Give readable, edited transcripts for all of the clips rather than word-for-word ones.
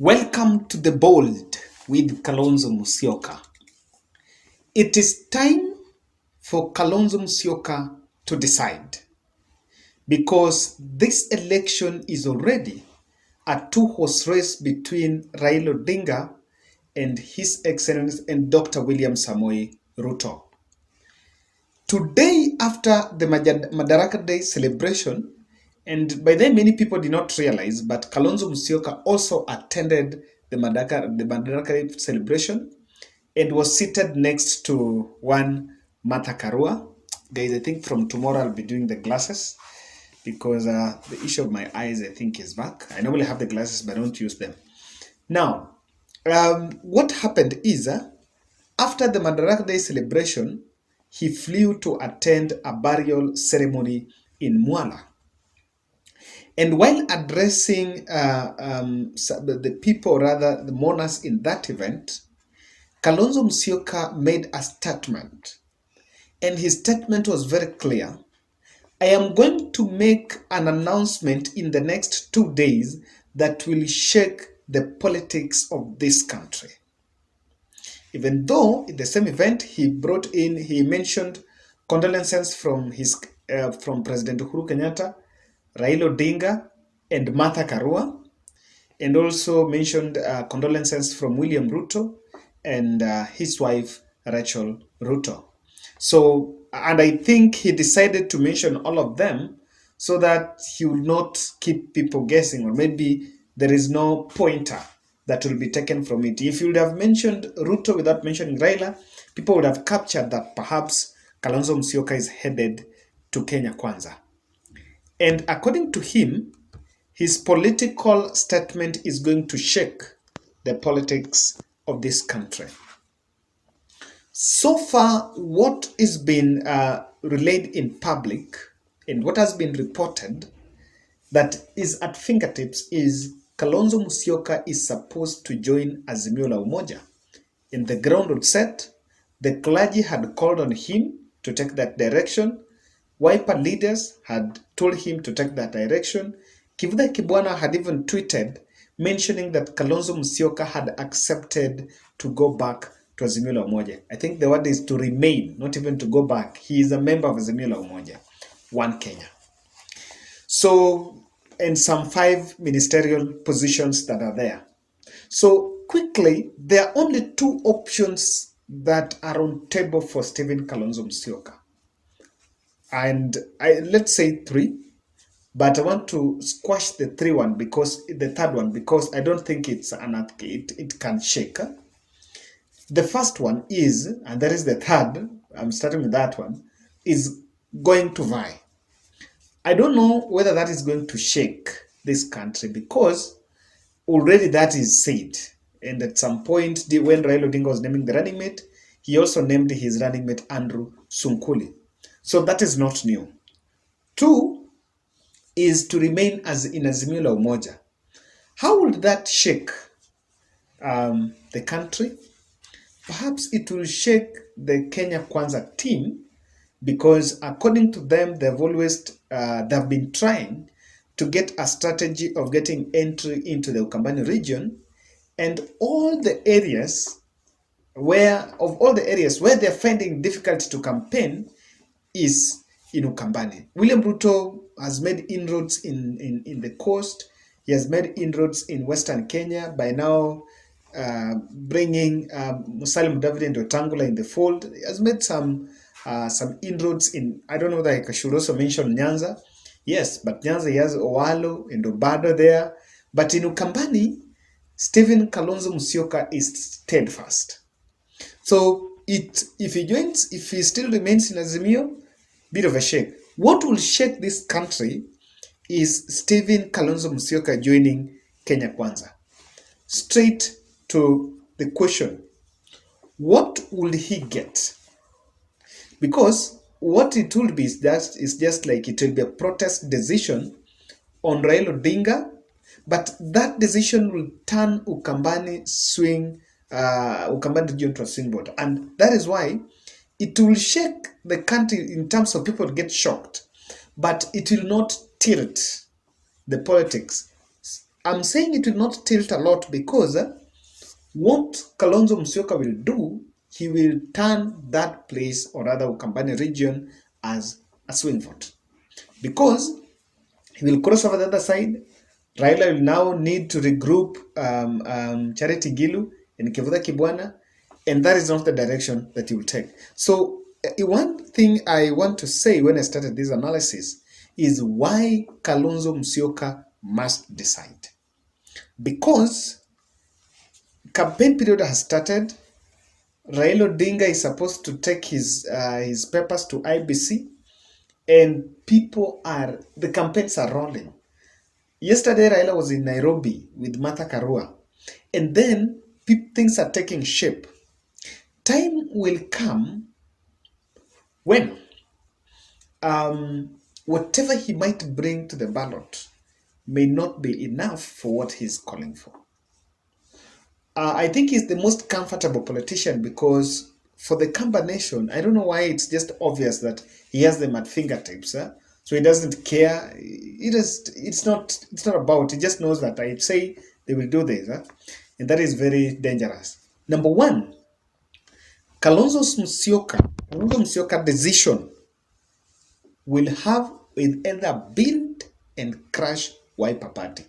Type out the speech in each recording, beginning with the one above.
Welcome to The Bold with Kalonzo-Musyoka. It is time for Kalonzo-Musyoka to decide because this election is already a two-horse race between Raila Odinga and His Excellency and Dr. William Samoei Ruto. Today, after the Madaraka Day celebration, and by then many people did not realize, but Kalonzo-Musyoka also attended the Madaraka Day celebration and was seated next to one Martha Karua. Guys, I think from tomorrow I'll be doing the glasses because the issue of my eyes, I think, is back. I normally have the glasses, but I don't use them. Now, what happened is, after the Madaraka Day celebration, he flew to attend a burial ceremony in Mwala. And while addressing the people, rather the mourners in that event, Kalonzo-Musyoka made a statement. And his statement was very clear. I am going to make an announcement in the next 2 days that will shake the politics of this country. Even though in the same event he mentioned condolences from President Uhuru Kenyatta, Raila Odinga, and Martha Karua, and also mentioned condolences from William Ruto and his wife Rachel Ruto. So, and I think he decided to mention all of them so that he will not keep people guessing, or maybe there is no pointer that will be taken from it. If you would have mentioned Ruto without mentioning Raila, people would have captured that perhaps Kalonzo-Musyoka is headed to Kenya Kwanza. And according to him, his political statement is going to shake the politics of this country. So far, what is being relayed in public and what has been reported that is at fingertips is Kalonzo-Musyoka is supposed to join Azimio la Umoja. In the ground set, the clergy had called on him to take that direction. Wiper leaders had told him to take that direction. Kivutha Kibwana had even tweeted mentioning that Kalonzo-Musyoka had accepted to go back to Azimio la Umoja. I think the word is to remain, not even to go back. He is a member of Azimio la Umoja, One Kenya. So, and some 5 ministerial positions that are there. So quickly, there are only 2 options that are on table for Stephen Kalonzo-Musyoka. And let's say 3, but I want to squash the third one because I don't think it's it can shake. The first one is, and that is the third, I'm starting with that one, is going to vie. I don't know whether that is going to shake this country because already that is said. And at some point, when Raila Odinga was naming the running mate, he also named his running mate Andrew Sunkuli. So that is not new. 2 is to remain as in Azimio la Umoja. How would that shake the country? Perhaps it will shake the Kenya Kwanza team because according to them, they've been trying to get a strategy of getting entry into the Ukambani region, and all the areas where they're finding difficult to campaign is in Ukambani. William Ruto has made inroads in the coast. He has made inroads in Western Kenya by now bringing Musalia Mudavadi and Wetangula in the fold. He has made some inroads in, I don't know whether I should also mention Nyanza. Yes, but Nyanza, he has Owalo and Obado there. But in Ukambani, Stephen Kalonzo-Musyoka is steadfast. So if he still remains in Azimio, bit of a shake. What will shake this country is Stephen Kalonzo-Musyoka joining Kenya Kwanza. Straight to the question, what will he get? Because what it will be is just like it will be a protest decision on Raila Odinga, but that decision will turn Ukambani region to a swing vote. And that is why it will shake the country in terms of people get shocked, but it will not tilt the politics I'm saying it will not tilt a lot because what Kalonzo Musyoka will do, he will turn that place, or rather Ukambani region, as a swing vote. Because he will cross over the other side. Raila will now need to regroup Charity Gilu and Kivutha Kibwana, and that is not the direction that he will take. So one thing I want to say when I started this analysis is why Kalonzo Musyoka must decide. Because campaign period has started. Raila Odinga is supposed to take his papers to IBC, and the campaigns are rolling. Yesterday, Raila was in Nairobi with Martha Karua, and then things are taking shape. Time will come when whatever he might bring to the ballot may not be enough for what he's calling for. I think he's the most comfortable politician because for the Kamba nation, I don't know why it's just obvious that he has them at fingertips. So he doesn't care. It's not about. He just knows that I say they will do this, and that is very dangerous. Number one, Kalonzo Musyoka decision will either build and crush Wiper Party.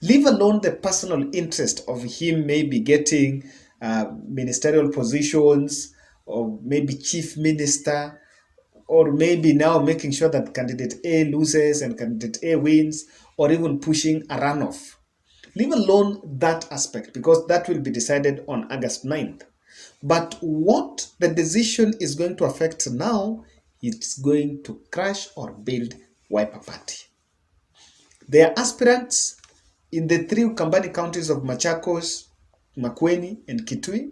Leave alone the personal interest of him maybe getting ministerial positions, or maybe chief minister, or maybe now making sure that candidate A loses and candidate A wins, or even pushing a runoff. Leave alone that aspect because that will be decided on August 9th. But what the decision is going to affect now, it's going to crush or build Wiper Party. Their aspirants in the three Ukambani counties of Machakos, Makueni, and Kitui,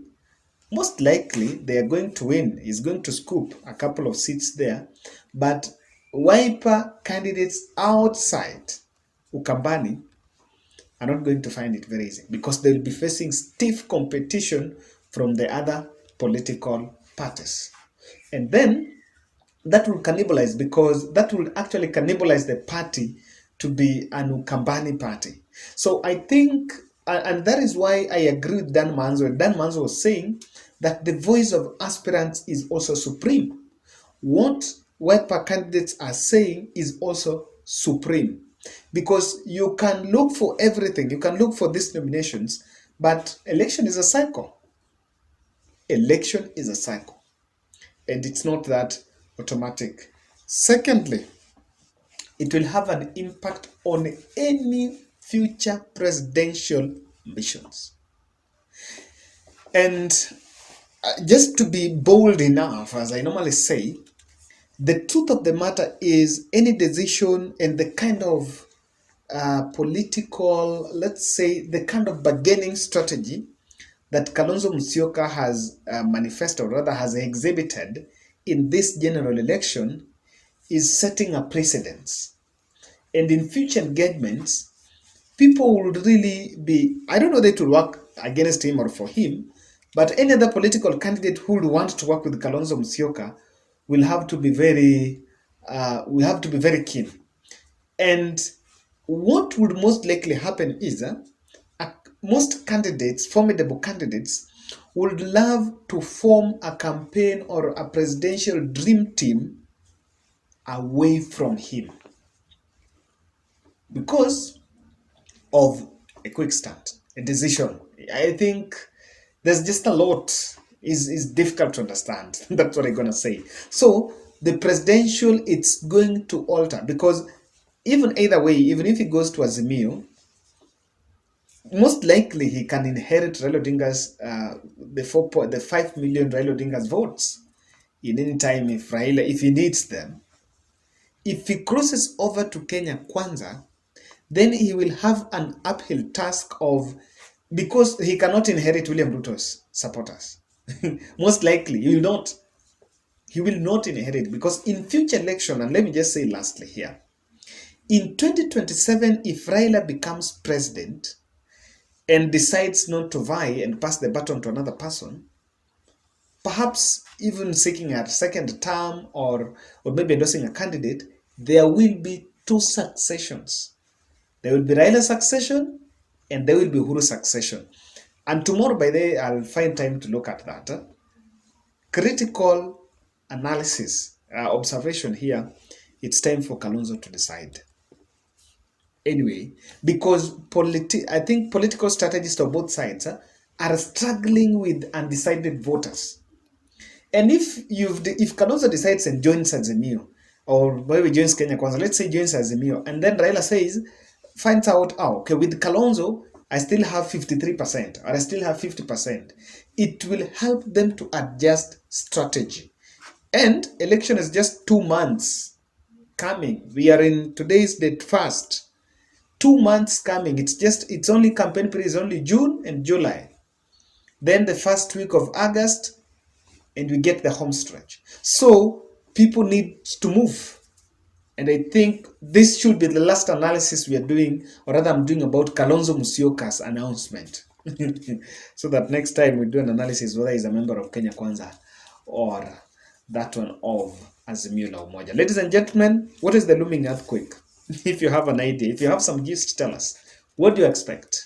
most likely they are going to win. He's going to scoop a couple of seats there. But Wiper candidates outside Ukambani are not going to find it very easy because they'll be facing stiff competition from the other political parties. And then that will cannibalize, because that will actually cannibalize the party to be an Ukambani party. So I think, and that is why I agree with Dan Manzo. Dan Manzo was saying that the voice of aspirants is also supreme. What Wiper candidates are saying is also supreme. Because you can look for everything, you can look for these nominations, but election is a cycle. Election is a cycle. And it's not that automatic. Secondly, it will have an impact on any future presidential missions. And just to be bold enough, as I normally say, the truth of the matter is any decision and the kind of political, let's say, the kind of bargaining strategy that Kalonzo Musyoka has manifested, or rather has exhibited in this general election, is setting a precedence. And in future engagements, people will really be, I don't know that it will work against him or for him, but any other political candidate who would want to work with Kalonzo Musyoka will have to be very keen. And what would most likely happen is most candidates, formidable candidates, would love to form a campaign or a presidential dream team away from him because of a quick start, a decision. I think there's just a lot is difficult to understand. That's what I'm going to say. So the presidential, it's going to alter because even either way, even if he goes to Azimio, most likely he can inherit Raila Odinga's the 5 million Raila Odinga's votes in any time if he needs them. If he crosses over to Kenya Kwanza, then he will have an uphill task of, because he cannot inherit William Ruto's supporters. Most likely he will not. He will not inherit, because in future election, and let me just say lastly here, in 2027, if Raila becomes president and decides not to vie and pass the baton to another person, perhaps even seeking a second term or maybe endorsing a candidate, there will be two successions. There will be Raila's succession and there will be Uhuru succession. And tomorrow, by the way, I'll find time to look at that. Critical analysis, observation here. It's time for Kalonzo to decide. Anyway, because I think political strategists of both sides are struggling with undecided voters. And if Kalonzo decides and joins Azimio, or maybe joins Kenya Kwanza, let's say joins Azimio, and then Raila finds out, oh, okay, with Kalonzo, I still have 53%, or I still have 50%. It will help them to adjust strategy. And election is just 2 months coming. We are in today's date first. 2 months coming. It's only campaign period is only June and July. Then the first week of August, and we get the home stretch. So people need to move. And I think this should be the last analysis we are doing, or rather I'm doing about Kalonzo Musyoka's announcement. So that next time we do an analysis whether he's a member of Kenya Kwanza or that one of Azimio la Umoja. Ladies and gentlemen, what is the looming earthquake? If you have an idea, if you have some gist, tell us. What do you expect?